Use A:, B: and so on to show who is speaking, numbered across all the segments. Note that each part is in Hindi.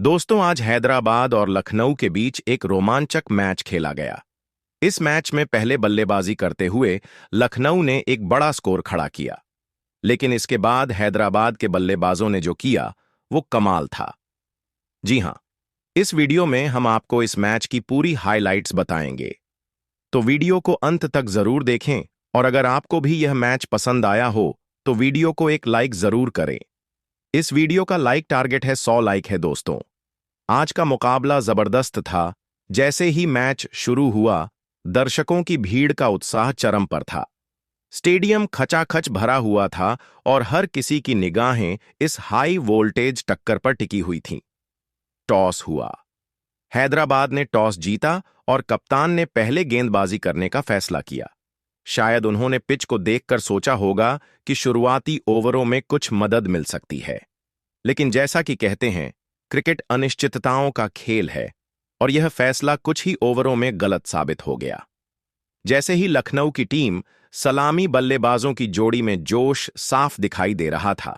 A: दोस्तों, आज हैदराबाद और लखनऊ के बीच एक रोमांचक मैच खेला गया। इस मैच में पहले बल्लेबाजी करते हुए लखनऊ ने एक बड़ा स्कोर खड़ा किया, लेकिन इसके बाद हैदराबाद के बल्लेबाजों ने जो किया वो कमाल था। जी हां, इस वीडियो में हम आपको इस मैच की पूरी हाइलाइट्स बताएंगे, तो वीडियो को अंत तक जरूर देखें। और अगर आपको भी यह मैच पसंद आया हो तो वीडियो को एक लाइक जरूर करें। इस वीडियो का लाइक टारगेट है 100 लाइक है दोस्तों। आज का मुकाबला जबरदस्त था। जैसे ही मैच शुरू हुआ, दर्शकों की भीड़ का उत्साह चरम पर था। स्टेडियम खचाखच भरा हुआ था और हर किसी की निगाहें इस हाई वोल्टेज टक्कर पर टिकी हुई थीं। टॉस हुआ। हैदराबाद ने टॉस जीता और कप्तान ने पहले गेंदबाजी करने का फैसला किया। शायद उन्होंने पिच को देखकर सोचा होगा कि शुरुआती ओवरों में कुछ मदद मिल सकती है, लेकिन जैसा कि कहते हैं, क्रिकेट अनिश्चितताओं का खेल है और यह फैसला कुछ ही ओवरों में गलत साबित हो गया। जैसे ही लखनऊ की टीम सलामी बल्लेबाजों की जोड़ी में जोश साफ दिखाई दे रहा था।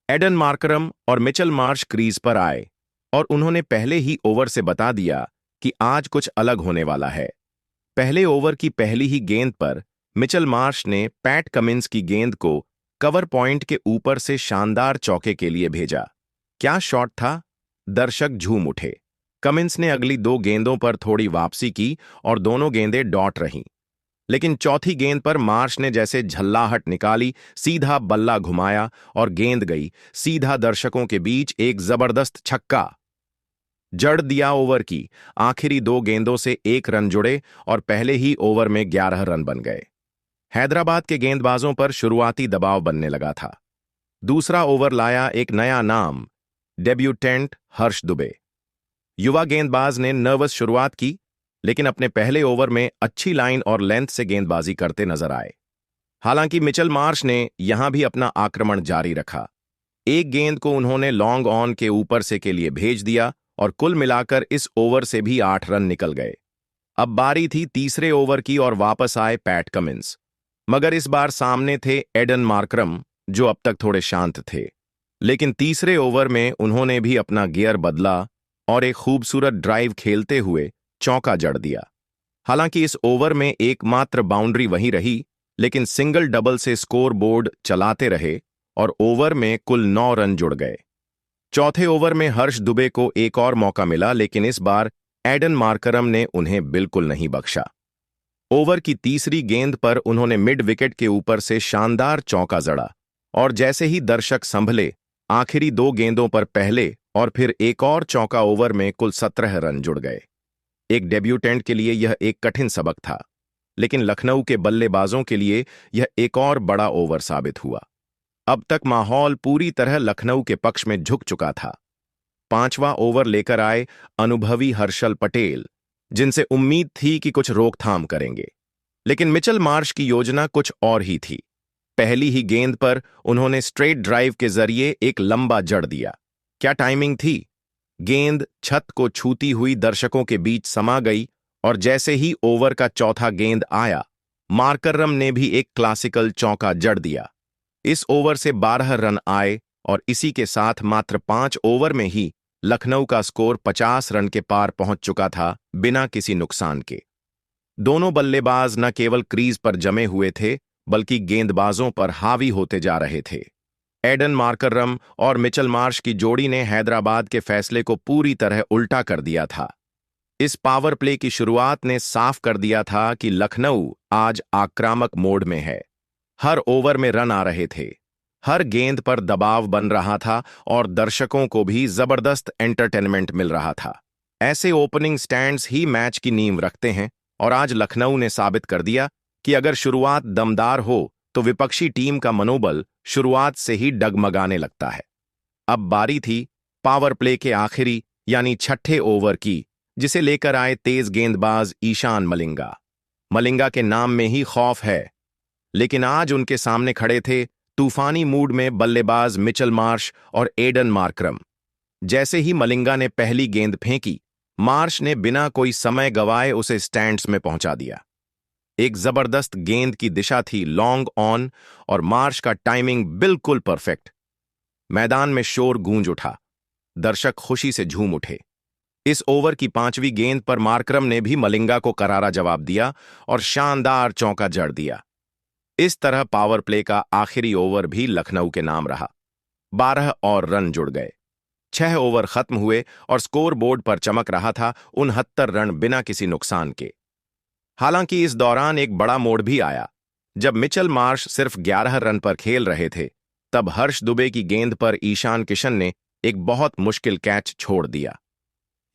A: एडन मार्करम और मिचेल मार्श क्रीज पर आए और उन्होंने पहले ही ओवर से बता दिया कि आज कुछ अलग होने वाला है। पहले ओवर की पहली ही गेंद पर मिचेल मार्श ने पैट कमिंस की गेंद को कवर पॉइंट के ऊपर से शानदार चौके के लिए भेजा। क्या शॉट था! दर्शक झूम उठे। कमिंस ने अगली दो गेंदों पर थोड़ी वापसी की और दोनों गेंदें डॉट रहीं, लेकिन चौथी गेंद पर मार्श ने जैसे झल्लाहट निकाली, सीधा बल्ला घुमाया और गेंद गई सीधा दर्शकों के बीच। एक जबरदस्त छक्का जड़ दिया ओवर की। आखिरी दो गेंदों से 1 रन जुड़े और पहले ही ओवर में 11 रन बन गए। हैदराबाद के गेंदबाजों पर शुरुआती दबाव बनने लगा था। दूसरा ओवर लाया एक नया नाम, डेब्यूटेंट हर्ष दुबे। युवा गेंदबाज ने नर्वस शुरुआत की, लेकिन अपने पहले ओवर में अच्छी लाइन और लेंथ से गेंदबाजी करते नजर आए। हालांकि मिचेल मार्श ने यहां भी अपना आक्रमण जारी रखा। एक गेंद को उन्होंने लॉन्ग ऑन के ऊपर से के लिए भेज दिया और कुल मिलाकर इस ओवर से भी 8 रन निकल गए। अब बारी थी तीसरे ओवर की और वापस आए पैट कमिंस, मगर इस बार सामने थे एडन मार्करम, जो अब तक थोड़े शांत थे। लेकिन तीसरे ओवर में उन्होंने भी अपना गियर बदला और एक खूबसूरत ड्राइव खेलते हुए चौका जड़ दिया। हालांकि इस ओवर में एकमात्र बाउंड्री वहीं रही, लेकिन सिंगल डबल से स्कोर बोर्ड चलाते रहे और ओवर में कुल 9 रन जुड़ गए। चौथे ओवर में हर्ष दुबे को एक और मौका मिला, लेकिन इस बार एडन मार्करम ने उन्हें बिल्कुल नहीं बख्शा। ओवर की तीसरी गेंद पर उन्होंने मिड विकेट के ऊपर से शानदार चौका जड़ा और जैसे ही दर्शक संभले, आखिरी दो गेंदों पर पहले और फिर एक और चौका ओवर में कुल 17 रन जुड़ गए। एक डेब्यूटेंट के लिए यह एक कठिन सबक था, लेकिन लखनऊ के बल्लेबाजों के लिए यह एक और बड़ा ओवर साबित हुआ। अब तक माहौल पूरी तरह लखनऊ के पक्ष में झुक चुका था। पांचवा ओवर लेकर आए अनुभवी हर्षल पटेल, जिनसे उम्मीद थी कि कुछ रोकथाम करेंगे, लेकिन मिचेल मार्श की योजना कुछ और ही थी। पहली ही गेंद पर उन्होंने स्ट्रेट ड्राइव के जरिए एक लंबा जड़ दिया। क्या टाइमिंग थी! गेंद छत को छूती हुई दर्शकों के बीच समा गई और जैसे ही ओवर का चौथा गेंद आया, मार्करम ने भी एक क्लासिकल चौका जड़ दिया। इस ओवर से 12 रन आए और इसी के साथ मात्र 5 ओवर में ही लखनऊ का स्कोर 50 रन के पार पहुंच चुका था, बिना किसी नुकसान के। दोनों बल्लेबाज न केवल क्रीज पर जमे हुए थे, बल्कि गेंदबाजों पर हावी होते जा रहे थे। एडन मार्करम और मिचेल मार्श की जोड़ी ने हैदराबाद के फैसले को पूरी तरह उल्टा कर दिया था। इस पावर प्ले की शुरुआत ने साफ कर दिया था कि लखनऊ आज आक्रामक मोड में है। हर ओवर में रन आ रहे थे, हर गेंद पर दबाव बन रहा था और दर्शकों को भी जबरदस्त एंटरटेनमेंट मिल रहा था। ऐसे ओपनिंग स्टैंड्स ही मैच की नींव रखते हैं और आज लखनऊ ने साबित कर दिया कि अगर शुरुआत दमदार हो तो विपक्षी टीम का मनोबल शुरुआत से ही डगमगाने लगता है। अब बारी थी पावर प्ले के आखिरी यानी छठे ओवर की, जिसे लेकर आए तेज गेंदबाज ईशान मलिंगा। मलिंगा के नाम में ही खौफ है, लेकिन आज उनके सामने खड़े थे तूफानी मूड में बल्लेबाज मिचेल मार्श और एडन मार्करम। जैसे ही मलिंगा ने पहली गेंद फेंकी, मार्श ने बिना कोई समय गवाए उसे स्टैंड्स में पहुंचा दिया। एक जबरदस्त गेंद की दिशा थी लॉन्ग ऑन और मार्श का टाइमिंग बिल्कुल परफेक्ट। मैदान में शोर गूंज उठा। दर्शक खुशी से झूम उठे। इस ओवर की 5वीं गेंद पर मार्करम ने भी मलिंगा को करारा जवाब दिया और शानदार चौका जड़ दिया। इस तरह पावर प्ले का आखिरी ओवर भी लखनऊ के नाम रहा। 12 और रन जुड़ गए। 6 ओवर खत्म हुए और स्कोर बोर्ड पर चमक रहा था 69 रन बिना किसी नुकसान के। हालांकि इस दौरान एक बड़ा मोड़ भी आया। जब मिचेल मार्श सिर्फ 11 रन पर खेल रहे थे, तब हर्ष दुबे की गेंद पर ईशान किशन ने एक बहुत मुश्किल कैच छोड़ दिया।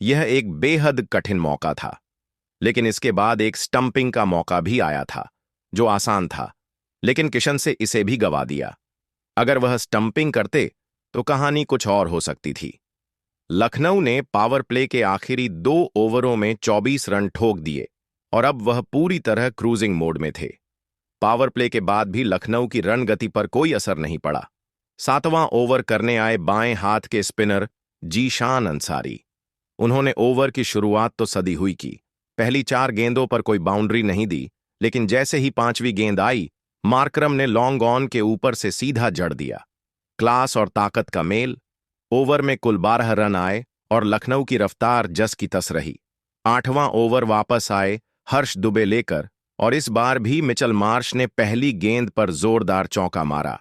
A: यह एक बेहद कठिन मौका था, लेकिन इसके बाद एक स्टंपिंग का मौका भी आया था, जो आसान था, लेकिन किशन से इसे भी गवा दिया। अगर वह स्टंपिंग करते तो कहानी कुछ और हो सकती थी। लखनऊ ने पावर प्ले के आखिरी 2 ओवरों में 24 रन ठोक दिए और अब वह पूरी तरह क्रूजिंग मोड में थे। पावर प्ले के बाद भी लखनऊ की रन गति पर कोई असर नहीं पड़ा। 7वां ओवर करने आए बाएं हाथ के स्पिनर जीशान अंसारी। उन्होंने ओवर की शुरुआत तो सदी हुई की। पहली 4 गेंदों पर कोई बाउंड्री नहीं दी, लेकिन जैसे ही 5वीं गेंद आई, मार्करम ने लॉन्ग ऑन के ऊपर से सीधा जड़ दिया। क्लास और ताकत का मेल। ओवर में कुल 12 रन आए और लखनऊ की रफ्तार जस की तस रही। 8वां ओवर वापस आए हर्ष दुबे लेकर, और इस बार भी मिचेल मार्श ने पहली गेंद पर जोरदार चौका मारा।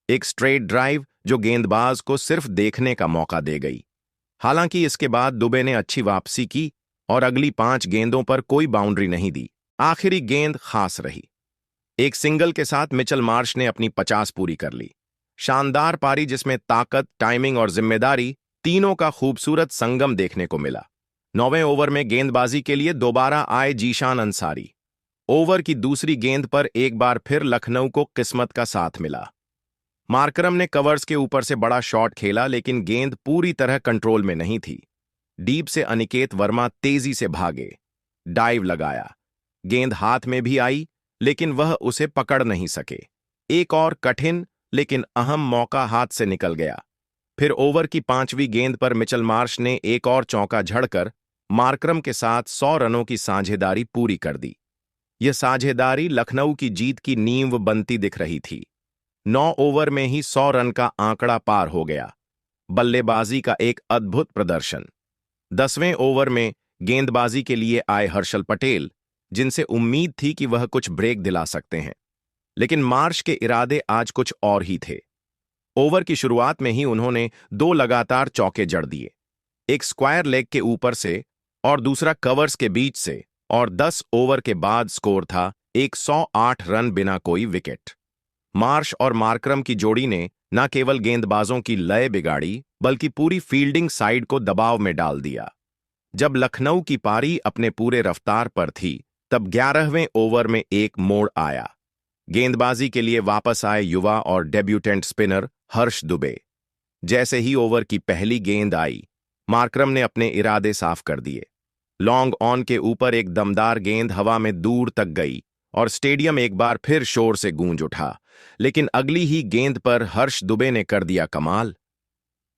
A: एक स्ट्रेट ड्राइव जो गेंदबाज को सिर्फ देखने का मौका दे गई। हालांकि इसके बाद दुबे ने अच्छी वापसी की और अगली 5 गेंदों पर कोई बाउंड्री नहीं दी। आखिरी गेंद खास रही। एक सिंगल के साथ मिचेल मार्श ने अपनी 50 पूरी कर ली। शानदार पारी जिसमें ताकत, टाइमिंग और जिम्मेदारी तीनों का खूबसूरत संगम देखने को मिला। 9वें ओवर में गेंदबाजी के लिए दोबारा आए जीशान अंसारी। ओवर की दूसरी गेंद पर एक बार फिर लखनऊ को किस्मत का साथ मिला। मार्करम ने कवर्स के ऊपर से बड़ा शॉट खेला, लेकिन गेंद पूरी तरह कंट्रोल में नहीं थी। डीप से अनिकेत वर्मा तेजी से भागे, डाइव लगाया। गेंद हाथ में भी आई, लेकिन वह उसे पकड़ नहीं सके। एक और कठिन लेकिन अहम मौका हाथ से निकल गया। फिर ओवर की 5वीं गेंद पर मिचेल मार्श ने एक और चौका झड़कर मार्करम के साथ 100 रनों की साझेदारी पूरी कर दी। यह साझेदारी लखनऊ की जीत की नींव बनती दिख रही थी। 9 ओवर में ही 100 रन का आंकड़ा पार हो गया। बल्लेबाजी का एक अद्भुत प्रदर्शन। 10वें ओवर में गेंदबाजी के लिए आए हर्षल पटेल, जिनसे उम्मीद थी कि वह कुछ ब्रेक दिला सकते हैं, लेकिन मार्श के इरादे आज कुछ और ही थे। ओवर की शुरुआत में ही उन्होंने 2 लगातार चौके जड़ दिए, एक स्क्वायर लेग के ऊपर से और दूसरा कवर्स के बीच से, और 10 ओवर के बाद स्कोर था 108 रन बिना कोई विकेट। मार्श और मार्करम की जोड़ी ने न केवल गेंदबाजों की लय बिगाड़ी, बल्कि पूरी फील्डिंग साइड को दबाव में डाल दिया। जब लखनऊ की पारी अपने पूरे रफ्तार पर थी, तब 11वें ओवर में एक मोड़ आया। गेंदबाजी के लिए वापस आए युवा और डेब्यूटेंट स्पिनर हर्ष दुबे। जैसे ही ओवर की पहली गेंद आई, मार्करम ने अपने इरादे साफ कर दिए। लॉन्ग ऑन के ऊपर एक दमदार गेंद हवा में दूर तक गई और स्टेडियम एक बार फिर शोर से गूंज उठा, लेकिन अगली ही गेंद पर हर्ष दुबे ने कर दिया कमाल।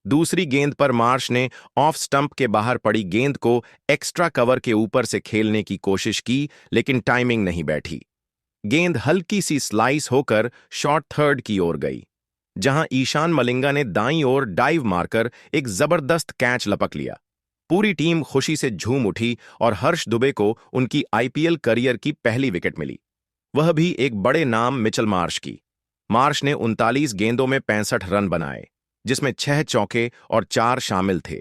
A: दूसरी गेंद पर मार्श ने ऑफ स्टंप के बाहर पड़ी गेंद को एक्स्ट्रा कवर के ऊपर से खेलने की कोशिश की, लेकिन टाइमिंग नहीं बैठी। गेंद हल्की सी स्लाइस होकर शॉर्ट थर्ड की ओर गई, जहां ईशान मलिंगा ने दाईं ओर डाइव मारकर एक जबरदस्त कैच लपक लिया। पूरी टीम खुशी से झूम उठी और हर्ष दुबे को उनकी आईपीएल करियर की पहली विकेट मिली, वह भी एक बड़े नाम मिचेल मार्श की। मार्श ने 39 गेंदों में 65 रन बनाए, जिसमें 6 चौके और 4 शामिल थे।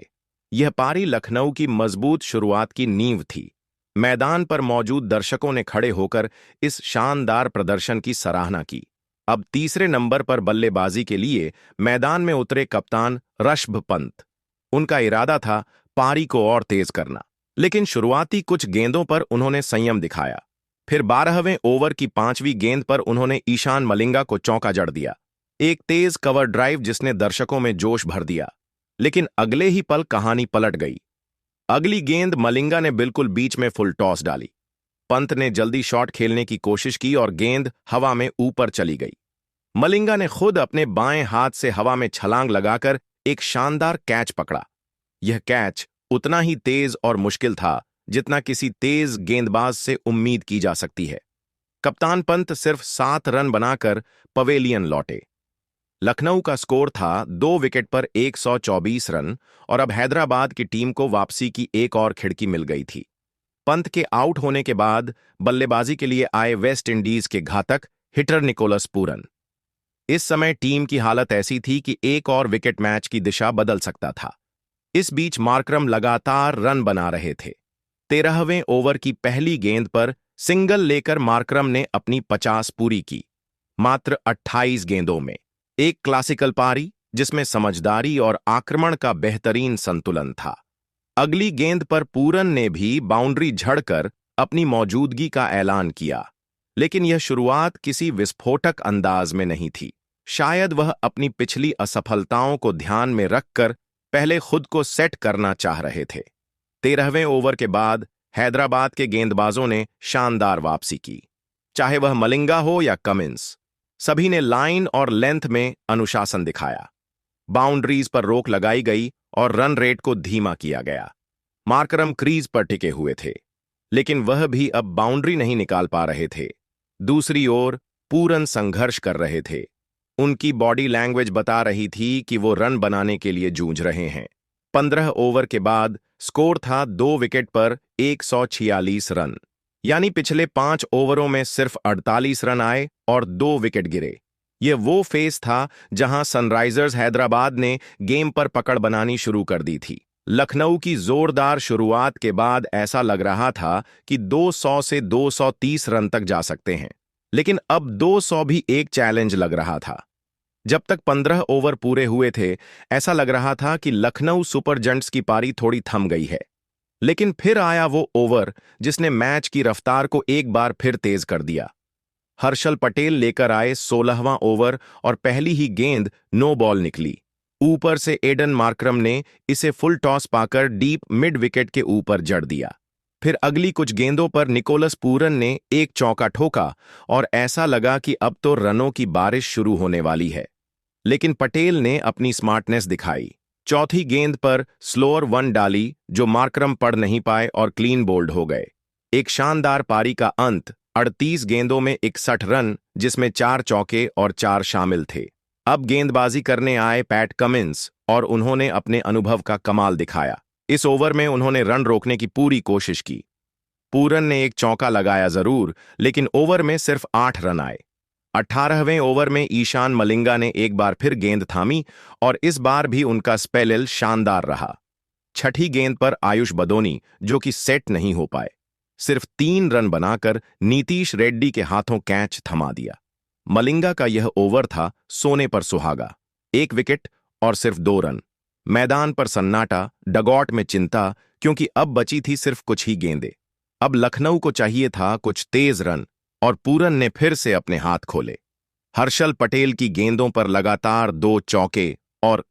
A: यह पारी लखनऊ की मजबूत शुरुआत की नींव थी। मैदान पर मौजूद दर्शकों ने खड़े होकर इस शानदार प्रदर्शन की सराहना की। अब तीसरे नंबर पर बल्लेबाजी के लिए मैदान में उतरे कप्तान ऋषभ पंत। उनका इरादा था पारी को और तेज करना, लेकिन शुरुआती कुछ गेंदों पर उन्होंने संयम दिखाया। फिर 12वें ओवर की 5वीं गेंद पर उन्होंने ईशान मलिंगा को चौका जड़ दिया, एक तेज कवर ड्राइव जिसने दर्शकों में जोश भर दिया। लेकिन अगले ही पल कहानी पलट गई। अगली गेंद मलिंगा ने बिल्कुल बीच में फुल टॉस डाली। पंत ने जल्दी शॉट खेलने की कोशिश की और गेंद हवा में ऊपर चली गई। मलिंगा ने खुद अपने बाएं हाथ से हवा में छलांग लगाकर एक शानदार कैच पकड़ा। यह कैच उतना ही तेज और मुश्किल था जितना किसी तेज गेंदबाज से उम्मीद की जा सकती है। कप्तान पंत सिर्फ 7 रन बनाकर पवेलियन लौटे। लखनऊ का स्कोर था 2 विकेट पर 124 रन और अब हैदराबाद की टीम को वापसी की एक और खिड़की मिल गई थी। पंत के आउट होने के बाद बल्लेबाजी के लिए आए वेस्ट इंडीज के घातक हिटर निकोलस पूरन। इस समय टीम की हालत ऐसी थी कि एक और विकेट मैच की दिशा बदल सकता था। इस बीच मार्करम लगातार रन बना रहे थे। 13वें ओवर की पहली गेंद पर सिंगल लेकर मार्करम ने अपनी 50 पूरी की, मात्र 28 गेंदों में। एक क्लासिकल पारी जिसमें समझदारी और आक्रमण का बेहतरीन संतुलन था। अगली गेंद पर पूरन ने भी बाउंड्री झड़कर अपनी मौजूदगी का ऐलान किया, लेकिन यह शुरुआत किसी विस्फोटक अंदाज में नहीं थी। शायद वह अपनी पिछली असफलताओं को ध्यान में रखकर पहले खुद को सेट करना चाह रहे थे। 13वें ओवर के बाद हैदराबाद के गेंदबाजों ने शानदार वापसी की। चाहे वह मलिंगा हो या कमिंस, सभी ने लाइन और लेंथ में अनुशासन दिखाया। बाउंड्रीज पर रोक लगाई गई और रन रेट को धीमा किया गया। मार्करम क्रीज पर टिके हुए थे, लेकिन वह भी अब बाउंड्री नहीं निकाल पा रहे थे। दूसरी ओर पूरन संघर्ष कर रहे थे। उनकी बॉडी लैंग्वेज बता रही थी कि वो रन बनाने के लिए जूझ रहे हैं। 15 ओवर के बाद स्कोर था 2 विकेट पर 146 रन, यानी पिछले 5 ओवरों में सिर्फ 48 रन आए और 2 विकेट गिरे। यह वो फेज था जहां सनराइजर्स हैदराबाद ने गेम पर पकड़ बनानी शुरू कर दी थी। लखनऊ की जोरदार शुरुआत के बाद ऐसा लग रहा था कि 200 से 230 रन तक जा सकते हैं, लेकिन अब 200 भी एक चैलेंज लग रहा था। जब तक 15 ओवर पूरे हुए थे, ऐसा लग रहा था कि लखनऊ सुपर जयंट्स की पारी थोड़ी थम गई है। लेकिन फिर आया वो ओवर जिसने मैच की रफ्तार को एक बार फिर तेज कर दिया। हर्षल पटेल लेकर आए 16वां ओवर और पहली ही गेंद नो बॉल निकली। ऊपर से एडन मार्करम ने इसे फुल टॉस पाकर डीप मिड विकेट के ऊपर जड़ दिया। फिर अगली कुछ गेंदों पर निकोलस पूरन ने एक चौका ठोका और ऐसा लगा कि अब तो रनों की बारिश शुरू होने वाली है। लेकिन पटेल ने अपनी स्मार्टनेस दिखाई। चौथी गेंद पर स्लोअर वन डाली जो मार्करम पढ़ नहीं पाए और क्लीन बोल्ड हो गए। एक शानदार पारी का अंत 38 गेंदों में 61 रन, जिसमें 4 चौके और 4 शामिल थे। अब गेंदबाजी करने आए पैट कमिंस और उन्होंने अपने अनुभव का कमाल दिखाया। इस ओवर में उन्होंने रन रोकने की पूरी कोशिश की। पूरन ने एक चौका लगाया जरूर, लेकिन ओवर में सिर्फ 8 रन आए। 18वें ओवर में ईशान मलिंगा ने एक बार फिर गेंद थामी और इस बार भी उनका स्पेल शानदार रहा। छठी गेंद पर आयुष बदोनी, जो कि सेट नहीं हो पाए, सिर्फ 3 रन बनाकर नीतीश रेड्डी के हाथों कैच थमा दिया। मलिंगा का यह ओवर था सोने पर सुहागा। 1 विकेट और सिर्फ 2 रन। मैदान पर सन्नाटा, डगआउट में चिंता, क्योंकि अब बची थी सिर्फ कुछ ही गेंदें। अब लखनऊ को चाहिए था कुछ तेज रन और पूरन ने फिर से अपने हाथ खोले। हर्षल पटेल की गेंदों पर लगातार 2 चौके और